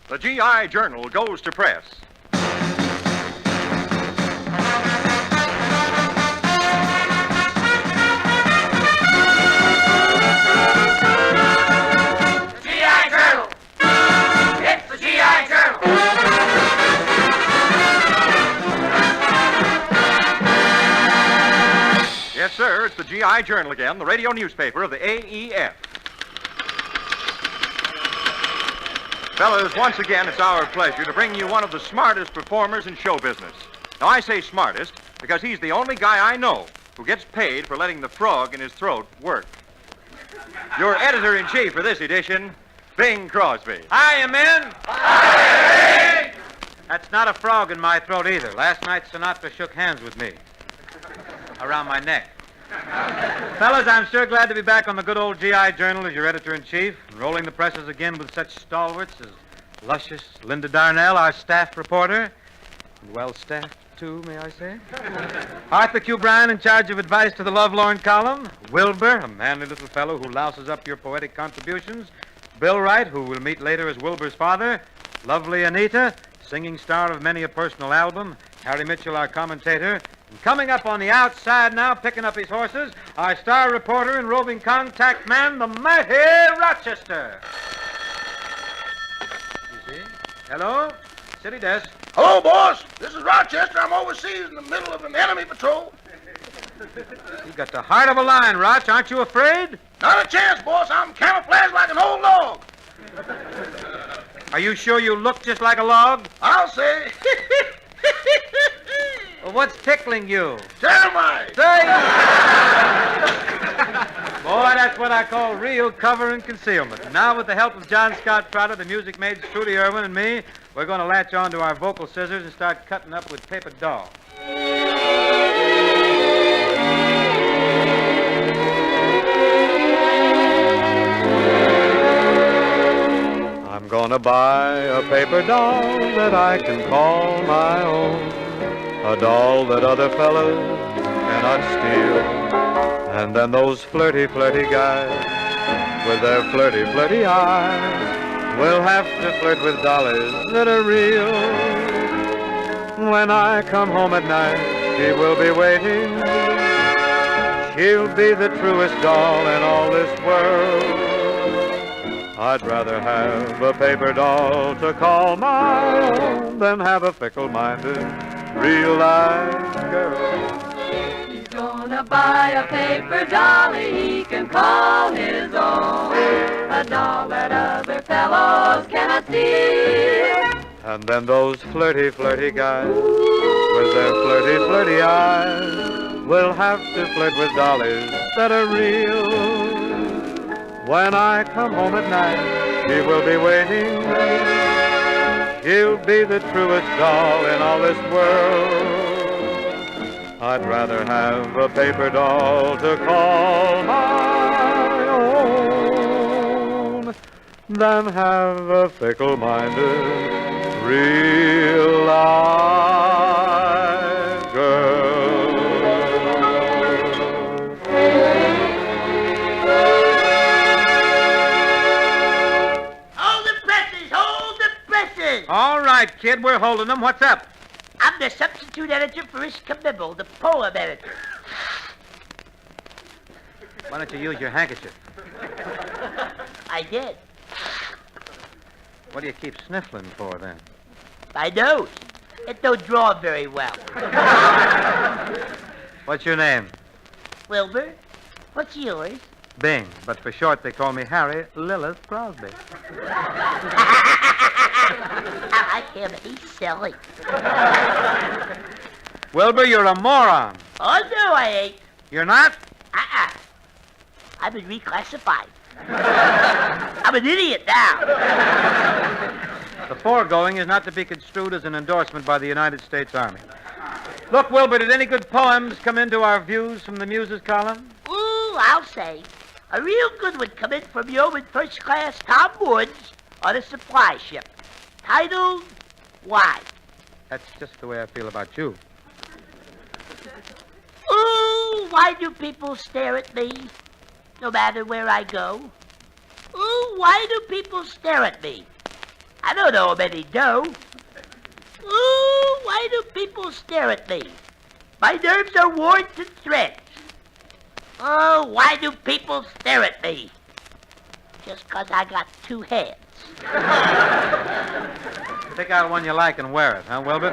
The GI Journal goes to press. Yes, sir, it's the GI Journal again, the radio newspaper of the AEF. Fellas, once again, it's our pleasure to bring you one of the smartest performers in show business. Now, I say smartest because he's the only guy I know who gets paid for letting the frog in his throat work. Your editor-in-chief for this edition, Bing Crosby. Hiya, men. Hi! That's not a frog in my throat either. Last night, Sinatra shook hands with me. Around my neck. Fellas, I'm sure glad to be back on the good old GI Journal as your editor-in-chief, rolling the presses again with such stalwarts as luscious Linda Darnell, our staff reporter, and well-staffed, too, may I say? Arthur Q. Bryan in charge of advice to the lovelorn column, Wilbur, a manly little fellow who louses up your poetic contributions, Bill Wright, who we'll meet later as Wilbur's father, lovely Anita, singing star of many a personal album, Harry Mitchell, our commentator, and coming up on the outside now, picking up his horses, our star reporter and roving contact man, the mighty Rochester. You see? Hello? City desk. Hello, boss. This is Rochester. I'm overseas in the middle of an enemy patrol. You got the heart of a lion, Roch. Aren't you afraid? Not a chance, boss. I'm camouflaged like an old log. Are you sure you look just like a log? I'll say. Well, what's tickling you? Termite. Boy, that's what I call real cover and concealment. Now, with the help of John Scott Trotter, the music maids Trudy Irwin, and me, we're going to latch on to our vocal scissors and start cutting up with paper doll. I'm gonna buy a paper doll that I can call my own, a doll that other fellas cannot steal. And then those flirty, flirty guys with their flirty, flirty eyes will have to flirt with dollies that are real. When I come home at night, she will be waiting. She'll be the truest doll in all this world. I'd rather have a paper doll to call my own than have a fickle-minded, real-life girl. He's gonna buy a paper dolly he can call his own, a doll that other fellows cannot steal. And then those flirty, flirty guys with their flirty, flirty eyes will have to flirt with dollies that are real. When I come home at night, she will be waiting. She'll be the truest doll in all this world. I'd rather have a paper doll to call my own than have a fickle-minded, real-life girl. All right, kid, we're holding them. What's up? I'm the substitute editor for Ishkabibble, the poem editor. Why don't you use your handkerchief? I did. What do you keep sniffling for, then? My nose. It don't draw very well. What's your name? Wilbur, what's yours? Bing, but for short they call me Harry Lilith Crosby. I like him. He's silly. Wilbur, you're a moron. Oh, no, I ain't. You're not? I've been reclassified. I'm an idiot now. The foregoing is not to be construed as an endorsement by the United States Army. Look, Wilbur, did any good poems come into our views from the Muses column? Ooh, I'll say. A real good one come in from Yeoman First Class Tom Woods on a supply ship. Titled, Why? That's just the way I feel about you. Ooh, why do people stare at me, no matter where I go? Ooh, why do people stare at me? I don't owe 'em any dough. Ooh, why do people stare at me? My nerves are worn to shreds. Oh, why do people stare at me? Just 'cause I got two heads. Pick out one you like and wear it, huh, Wilbur?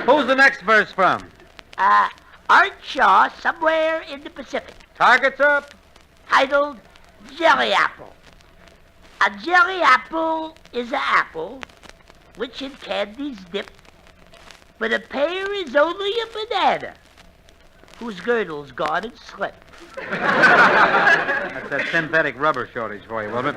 Who's the next verse from? Art Shaw, Somewhere in the Pacific, Target's up. titled Jelly Apple. A jelly apple is an apple which in candy's dipped, but a pear is only a banana whose girdle's gone and slipped. That's that synthetic rubber shortage for you, Wilbur.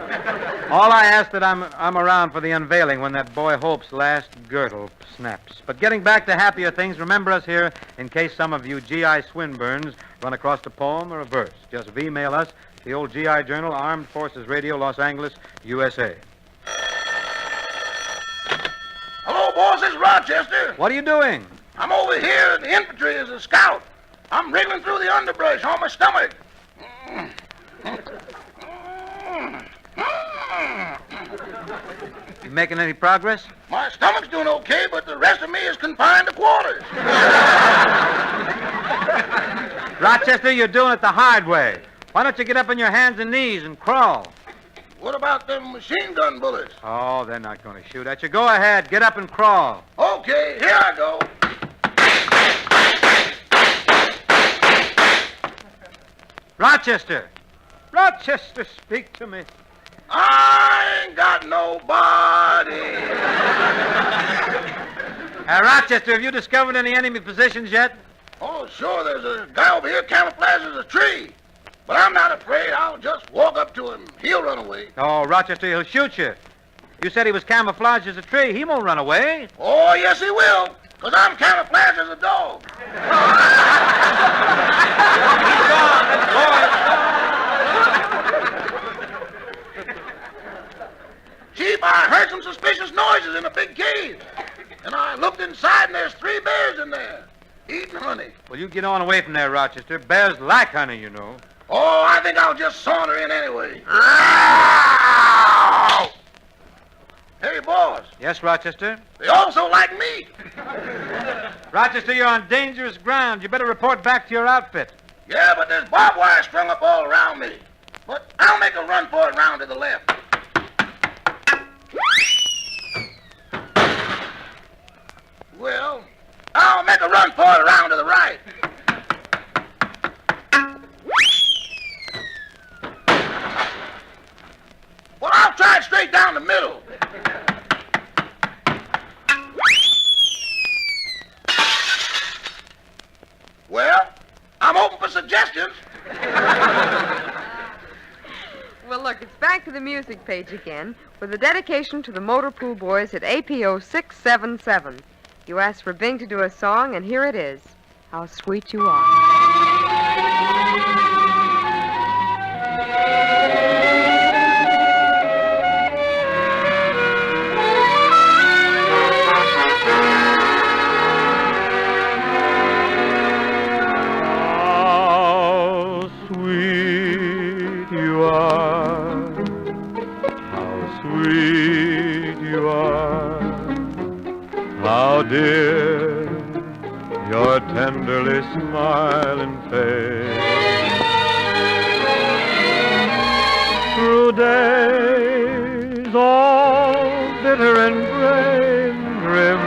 All I ask that I'm around for the unveiling when that boy Hope's last girdle snaps. But getting back to happier things, remember us here in case some of you G.I. Swinburnes run across a poem or a verse. Just email us, the old G.I. Journal, Armed Forces Radio, Los Angeles, USA. Hello, boss. This is Rochester. What are you doing? I'm over here in the infantry as a scout. I'm wriggling through the underbrush on my stomach. You making any progress? My stomach's doing okay, but the rest of me is confined to quarters. Rochester, you're doing it the hard way. Why don't you get up on your hands and knees and crawl? What about them machine gun bullets? Oh, they're not going to shoot at you. Go ahead, get up and crawl. Okay, here I go. Rochester! Rochester, speak to me. I ain't got nobody. Rochester, have you discovered any enemy positions yet? Oh, sure, there's a guy over here camouflaged as a tree. But I'm not afraid. I'll just walk up to him. He'll run away. Oh, Rochester, he'll shoot you. You said he was camouflaged as a tree. He won't run away. Oh, yes, he will. Because I'm camouflaged as a dog. Chief, I heard some suspicious noises in a big cave. And I looked inside, and there's 3 bears in there, eating honey. Well, you get on away from there, Rochester. Bears like honey, you know. Oh, I think I'll just saunter in anyway. Hey, boss. Yes, Rochester? They also like meat. Rochester, you're on dangerous ground. You better report back to your outfit. Yeah, but there's barbed wire strung up all around me. But I'll make a run for it round to the left. Well, I'll make a run for it around to the right. Well, I'll try it straight down the middle. Well, I'm open for suggestions. Well, look, it's back to the music page again with a dedication to the Motor Pool Boys at APO 677. You asked for Bing to do a song, and here it is. How Sweet You Are. How sweet you are, how sweet you are, how dear your tenderly smiling face. Through days all bitter and gray and grim,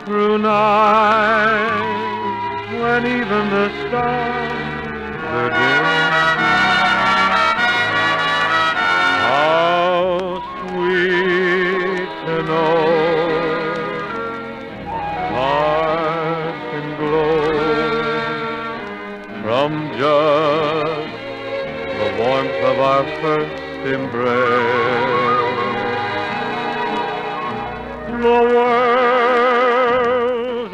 through nights when even the stars are dim, how sweet to know my heart can glow from just the warmth of our first embrace. The world's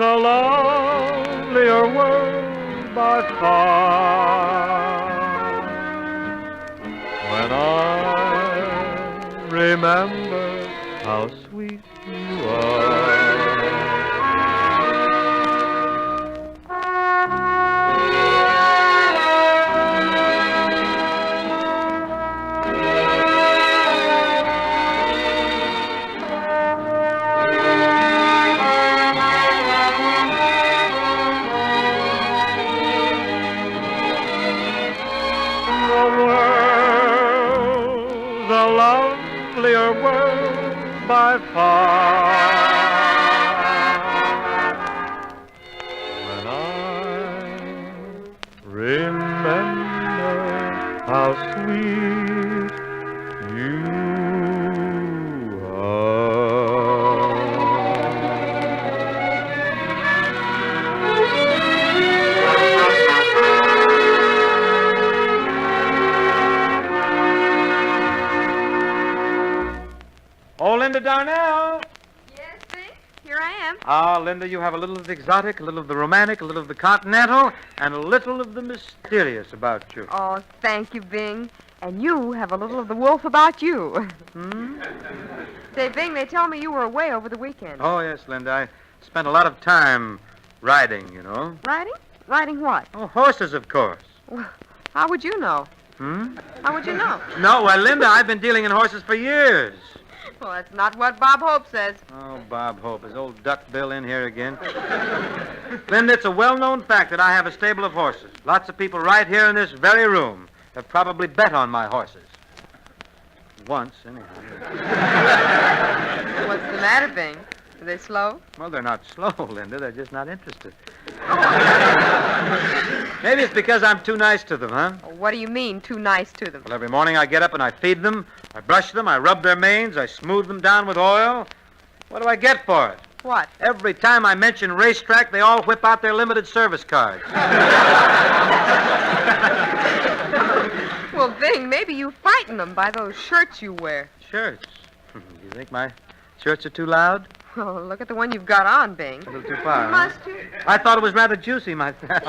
a lovelier world by far when I remember how sweet you are. the lovelier world by far. When I remember how sweet you are. Oh, Linda Darnell. Yes, Bing? Here I am. Ah, Linda, you have a little of the exotic, a little of the romantic, a little of the continental, and a little of the mysterious about you. Oh, thank you, Bing. And you have a little of the wolf about you. Say, Bing, they tell me you were away over the weekend. Oh, yes, Linda. I spent a lot of time riding, you know. Riding? Riding what? Oh, horses, of course. Well, how would you know? How would you know? No, well, Linda, I've been dealing in horses for years. Well, that's not what Bob Hope says. Oh, Bob Hope, is old Duck Bill in here again? Linda, it's a well-known fact that I have a stable of horses. Lots of people right here in this very room have probably bet on my horses. Once, anyhow. What's the matter, Bing? Are they slow? Well, they're not slow, Linda. They're just not interested. Maybe it's because I'm too nice to them, huh? What do you mean, too nice to them? Well, every morning I get up and I feed them, I brush them, I rub their manes, I smooth them down with oil. What do I get for it? What? Every time I mention racetrack, they all whip out their limited service cards. Well, Bing, maybe you frighten them by those shirts you wear. Shirts? You think my shirts are too loud? Oh, look at the one you've got on, Bing. A little too far, huh? Must you? I thought it was rather juicy myself.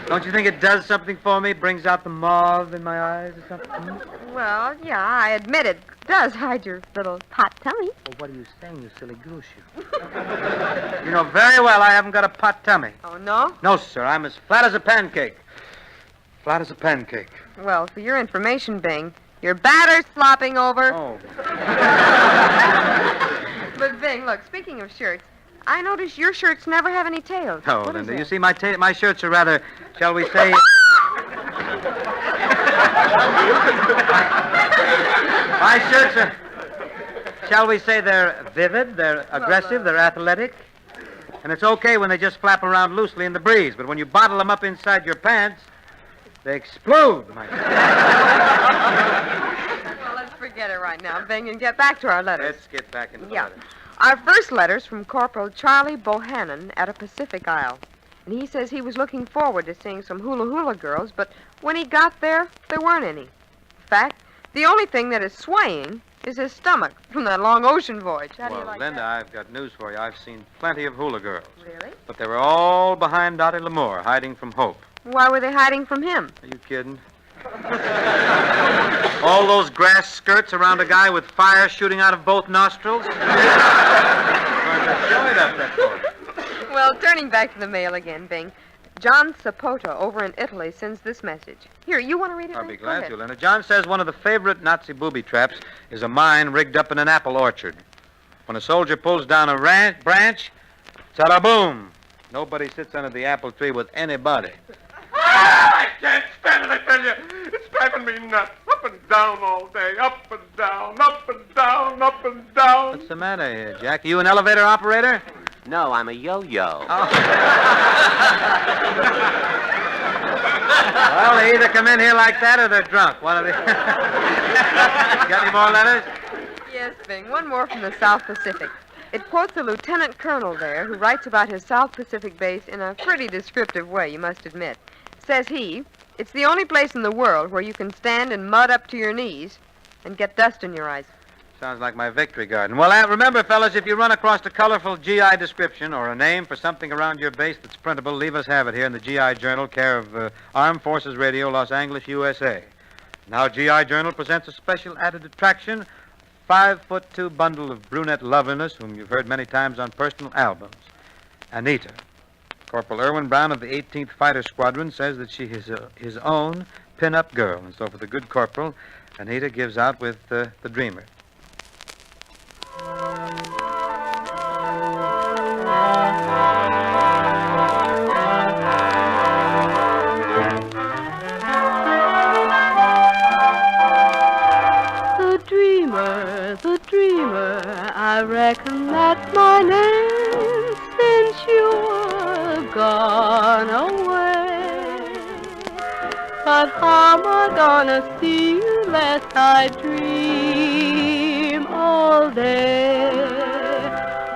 Don't you think it does something for me? Brings out the mauve in my eyes or something? Well, yeah, I admit it does hide your little pot tummy. Well, what are you saying, you silly goose? You know very well I haven't got a pot tummy. Oh, no? No, sir. I'm as flat as a pancake. Flat as a pancake. Well, for your information, Bing, your batter's slopping over. Oh. But, Bing, look, speaking of shirts, I notice your shirts never have any tails. Oh, What is Linda, that? you see, my shirts are rather, shall we say... My shirts are, shall we say, they're vivid, they're aggressive, they're athletic. And it's okay when they just flap around loosely in the breeze, but when you bottle them up inside your pants, they explode. Well, let's forget it right now, Bing, and get back to our letters. Let's get back into the Yeah. letters. Our first letter's from Corporal Charlie Bohannon at a Pacific Isle. And he says he was looking forward to seeing some hula-hula girls, but when he got there weren't any. In fact, the only thing that is swaying is his stomach from that long ocean voyage. How do you Well, like Linda, that? I've got news for you. I've seen plenty of hula girls. Really? But they were all behind Dottie L'Amour, hiding from Hope. Why were they hiding from him? Are you kidding? All those grass skirts around a guy with fire shooting out of both nostrils? Show it up, that boy. Well, turning back to the mail again, Bing. John Sapoto over in Italy sends this message. Here, you want to read it? I'll Bing? be Go glad ahead. to, Linda. John says one of the favorite Nazi booby traps is a mine rigged up in an apple orchard. When a soldier pulls down a branch, ta-da-boom! Nobody sits under the apple tree with anybody. I can't stand it, I tell you. It's driving me nuts. Up and down all day. Up and down, up and down, up and down. What's the matter here, Jack? Are you an elevator operator? No, I'm a yo-yo. Well, they either come in here like that or they're drunk. One of the... Got any more letters? Yes, Bing. One more from the South Pacific. It quotes a lieutenant colonel there who writes about his South Pacific base in a pretty descriptive way, you must admit. Says he, it's the only place in the world where you can stand in mud up to your knees and get dust in your eyes. Sounds like my victory garden. Well, remember, fellas, if you run across a colorful GI description or a name for something around your base that's printable, leave us have it here in the GI Journal, care of Armed Forces Radio, Los Angeles, USA. Now, GI Journal presents a special added attraction, 5'2" bundle of brunette loveliness, whom you've heard many times on personal albums, Anita. Corporal Irwin Brown of the 18th Fighter Squadron says that she is his own pin-up girl. And so for the good corporal, Anita gives out with the Dreamer. I reckon that's my name since you're gone away. But how am I gonna see you lest I dream all day?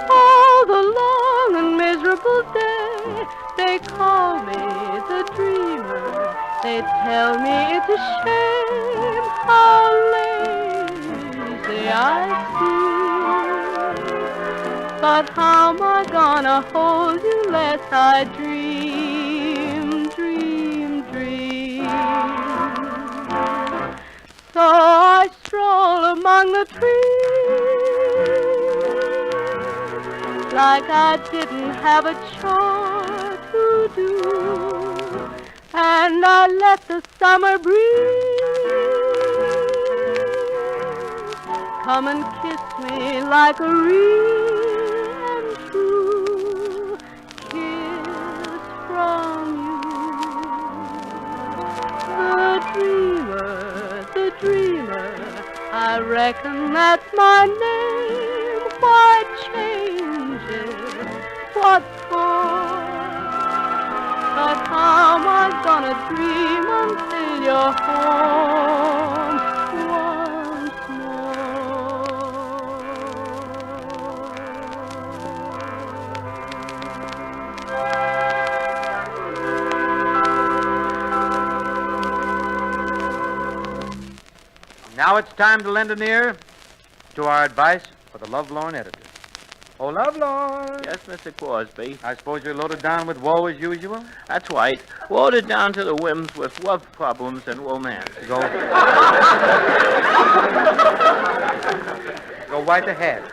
All the long and miserable day, they call me the dreamer. They tell me it's a shame how lazy I seem. But how am I gonna hold you lest I dream, dream, dream? So I stroll among the trees like I didn't have a chore to do, and I let the summer breeze come and kiss me like a real and true kiss from you. The dreamer, I reckon that's my name. Why change it? What for? But how am I gonna dream until you're home once Now it's time to lend an ear to our advice for the lovelorn editor. Oh, lovelorn. Yes, Mr. Crosby. I suppose you're loaded down with woe as usual? That's right. Loaded down to the whims with love problems and romance. Go right ahead.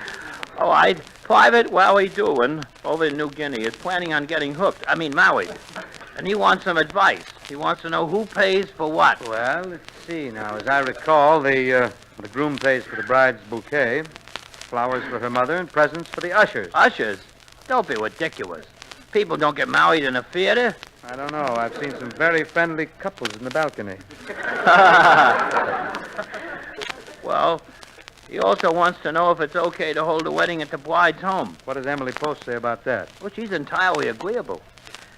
All right. Private Wally Doolan over in New Guinea is planning on getting married. And he wants some advice. He wants to know who pays for what. Well, let's see now. As I recall, the groom pays for the bride's bouquet, flowers for her mother, and presents for the ushers. Ushers? Don't be ridiculous. People don't get married in a theater. I don't know. I've seen some very friendly couples in the balcony. Well, he also wants to know if it's okay to hold a wedding at the bride's home. What does Emily Post say about that? Well, she's entirely agreeable.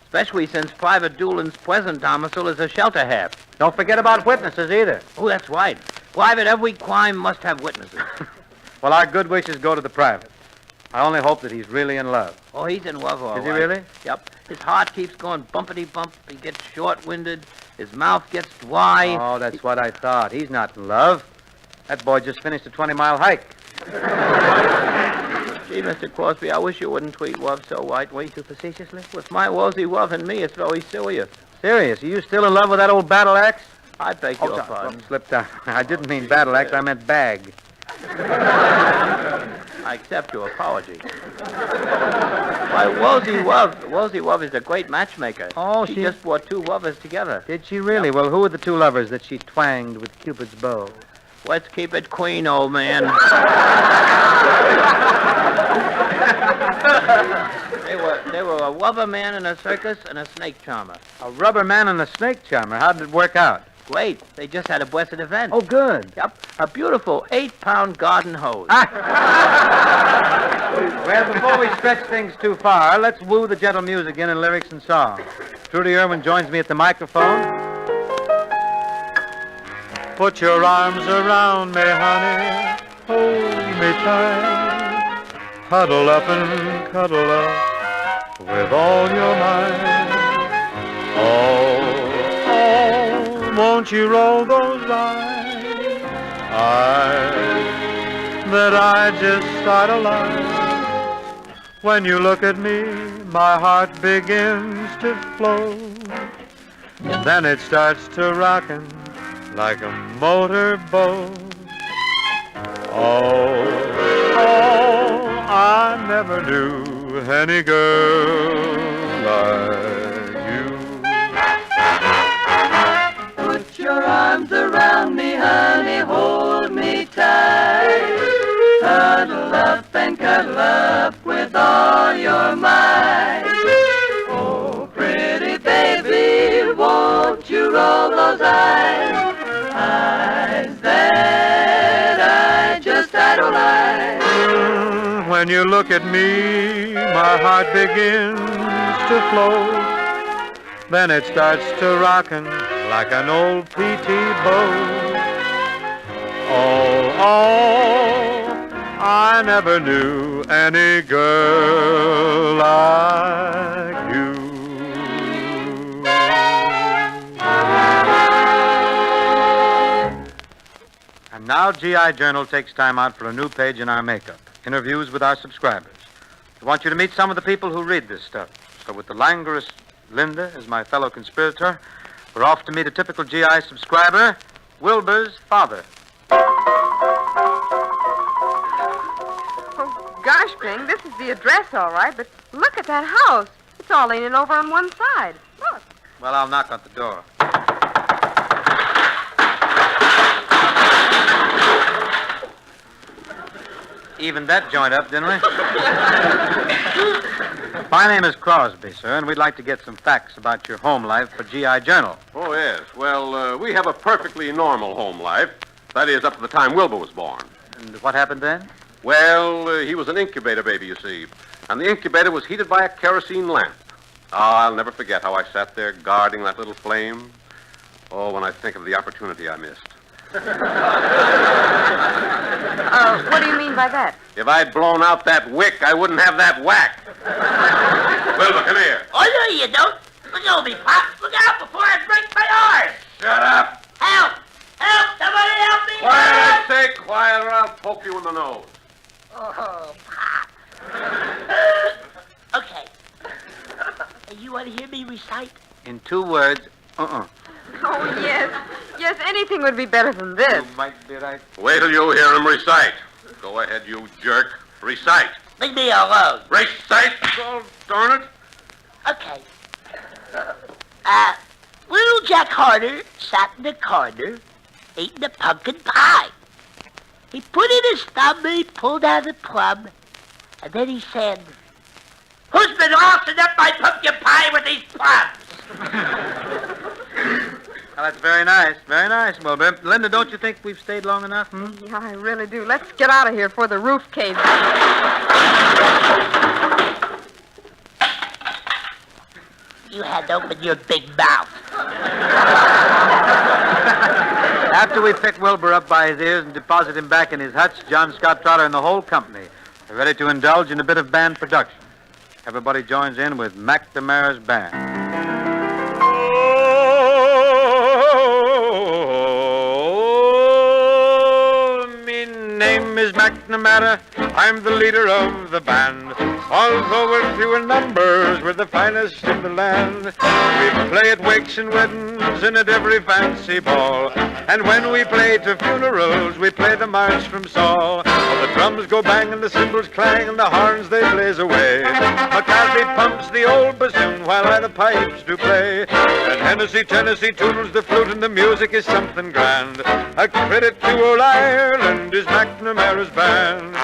Especially since Private Doolan's present domicile is a shelter house. Don't forget about witnesses either. Oh, that's right. Private, every crime must have witnesses. Well, our good wishes go to the private. I only hope that he's really in love. Oh, he's in love, all right. Is he really? Yep. His heart keeps going bumpity-bump. He gets short-winded. His mouth gets dry. Oh, that's what I thought. He's not in love. That boy just finished a 20-mile hike. Gee, Mr. Crosby, I wish you wouldn't treat love so lightly. Too facetiously? With my rosy love and me, it's very serious. Serious? Are you still in love with that old battle axe? I beg your pardon. Slipped out. I didn't mean battle axe. I meant bag. I accept your apology. Why, Rosie Love is a great matchmaker. Oh, she just brought two lovers together. Did she really? Well, who are the two lovers that she twanged with Cupid's bow? Let's keep it clean, old man. They were a rubber man in a circus and a snake charmer. A rubber man and a snake charmer. How did it work out? Great. They just had a blessed event. Oh, good. Yep. A beautiful 8-pound garden hose. Well, before we stretch things too far, let's woo the gentle music in lyrics and song. Trudy Irwin joins me at the microphone. Put your arms around me, honey. Hold me tight. Huddle up and cuddle up with all your might. Oh, won't you roll those eyes? That I just idolize. When you look at me, my heart begins to flow. And then it starts to rockin' like a motorboat. Oh, I never knew any girl like you. Put your arms around me, honey, hold me tight. Cuddle up and cuddle up with all your might. Oh, pretty baby, won't you roll those eyes? Eyes that I just idolize. When you look at me, my heart begins to float. Then it starts to rockin' like an old PT boat. Oh, I never knew any girl like you. And now GI Journal takes time out for a new page in our makeup. Interviews with our subscribers. I want you to meet some of the people who read this stuff. So with the languorous Linda as my fellow conspirator, we're off to meet a typical GI subscriber, Wilbur's father. Oh, gosh, Bing, this is the address, all right, but look at that house. It's all leaning over on one side. Look. Well, I'll knock on the door. Evened that joint up, didn't we? My name is Crosby, sir, and we'd like to get some facts about your home life for GI Journal. Oh, yes. Well, we have a perfectly normal home life. That is, up to the time Wilbur was born. And what happened then? Well, he was an incubator baby, you see. And the incubator was heated by a kerosene lamp. Oh, I'll never forget how I sat there guarding that little flame. Oh, when I think of the opportunity I missed. What do you mean by that? If I'd blown out that wick, I wouldn't have that whack. Wilbur, come here. Oh, no, you don't. Look over me, Pop. Look out before I break my arm. Shut up. Help! Help! Somebody help me! Quiet, I say, quiet, or I'll poke you in the nose. Oh, Pop. Okay. You want to hear me recite? In 2 words, Oh, yes. Yes, anything would be better than this. You might be right. Wait till you hear him recite. Go ahead, you jerk. Recite. Leave me alone. Recite, oh, darn it. Okay. Little Jack Harder sat in the corner eating a pumpkin pie. He put in his thumb and he pulled out a plum. And then he said, "Who's been offering up my pumpkin pie with these plums?" Well, that's very nice. Very nice, Wilbur. Linda, don't you think we've stayed long enough? Yeah, I really do. Let's get out of here before the roof caves in. You had to open your big mouth. After we pick Wilbur up by his ears and deposit him back in his hutch, John Scott Trotter and the whole company are ready to indulge in a bit of band production. Everybody joins in with McNamara's band. Me name is McNamara. I'm the leader of the band. Although we're few in numbers, we're the finest in the land. We play at wakes and weddings and at every fancy ball. And when we play to funerals, we play the march from Saul. Well, the drums go bang and the cymbals clang and the horns they blaze away. McCarthy pumps the old bassoon while I the pipes do play. And Hennessy, Tennessee toodles the flute and the music is something grand. A credit to old Ireland is McNamara's band.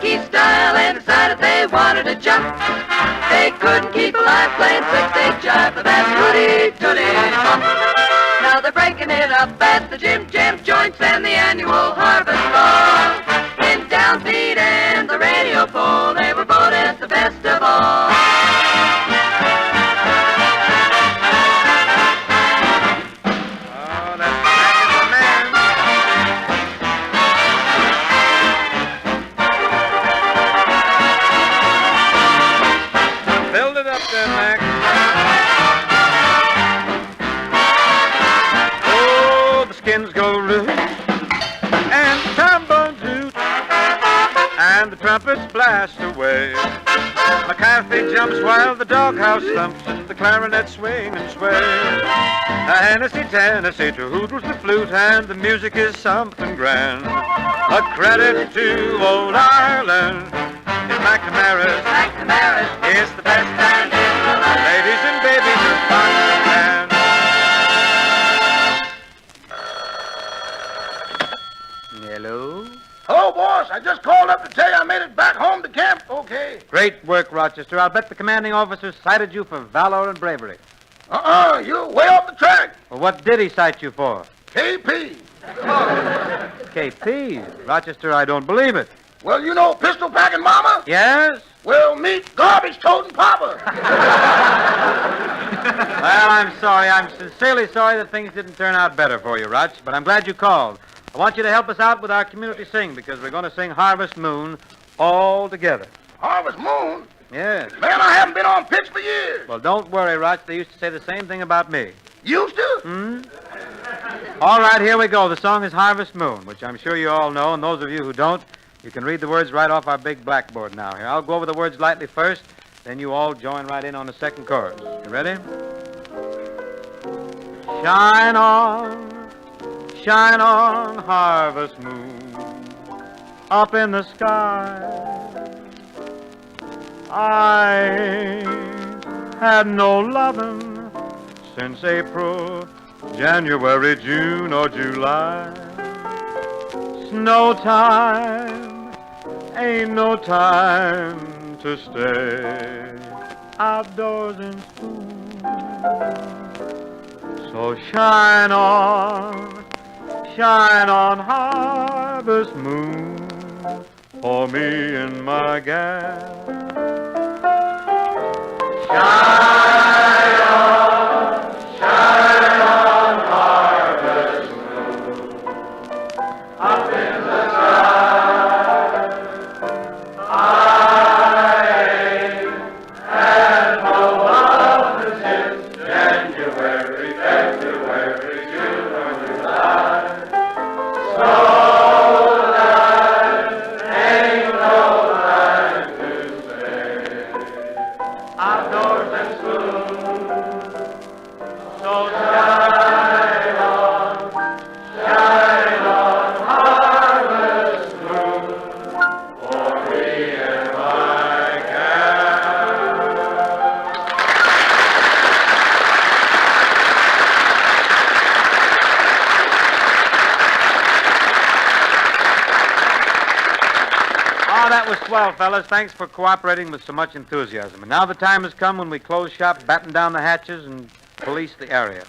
Style and decided they wanted to jump. They couldn't keep alive playing six-day jive, the band tooty-tooty-bump. Now they're breaking it up at the Jim Jam joints and the annual harvest ball. In Downbeat and the radio poll, they were voted the best of all. Oh, that's Mac is the man. Build it up there, Mac. Oh, the skins go root, and the trombones hoot, and the trumpets blast away. McCarthy jumps while the doghouse thumps, and the clarinet swing and sway. Hennessy, Tennessee, to hoodles the flute, and the music is something grand. A credit to old Ireland. It's McNamara's. McNamara's It's the best band in the land. Ladies and babies are fun to band. Hello? Hello, boys. boss. I just called up to tell you I made it back home to camp. Okay. Great work, Rochester. I'll bet the commanding officer cited you for valor and bravery. You're way off the track. Well, what did he cite you for? KP. KP? Rochester, I don't believe it. Well, you know pistol packing mama? Yes? Well, meet garbage toting papa. Well, I'm sorry. I'm sincerely sorry that things didn't turn out better for you, Roch, but I'm glad you called. I want you to help us out with our community sing because we're going to sing Harvest Moon all together. Harvest Moon? Yes. Man, I haven't been on pitch for years. Well, don't worry, Roch. They used to say the same thing about me. Used to? Hmm? All right, here we go. The song is Harvest Moon, which I'm sure you all know, and those of you who don't, you can read the words right off our big blackboard now. Here, I'll go over the words lightly first, then you all join right in on the second chorus. You ready? Shine on, harvest moon, up in the sky. I had no lovin' since April, January, June, or July. Snow time, ain't no time to stay outdoors in school. So shine on, harvest moon, for me and my gal. Shine on, harvest moon, up in the sky. I had no love since January, February, June, or July. So that ain't no time to stay outdoors and school. So shine on, harvest moon, for me and my gal. Oh, that was swell, fellas. Thanks for cooperating with so much enthusiasm. And now the time has come when we close shop, batten down the hatches, and police the area.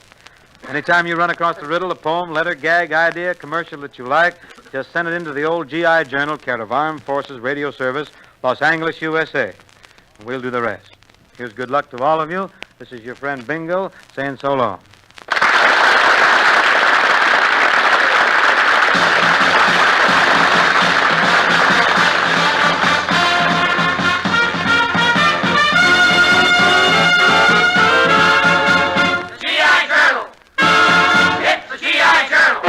Anytime you run across a riddle, a poem, letter, gag, idea, commercial that you like, just send it into the old GI Journal, care of Armed Forces Radio Service, Los Angeles, USA. And we'll do the rest. Here's good luck to all of you. This is your friend Bingo saying so long. GI Journal. It's the GI Journal.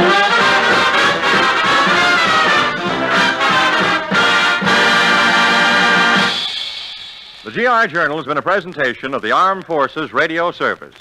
The GI Journal has been a presentation of the Armed Forces Radio Service.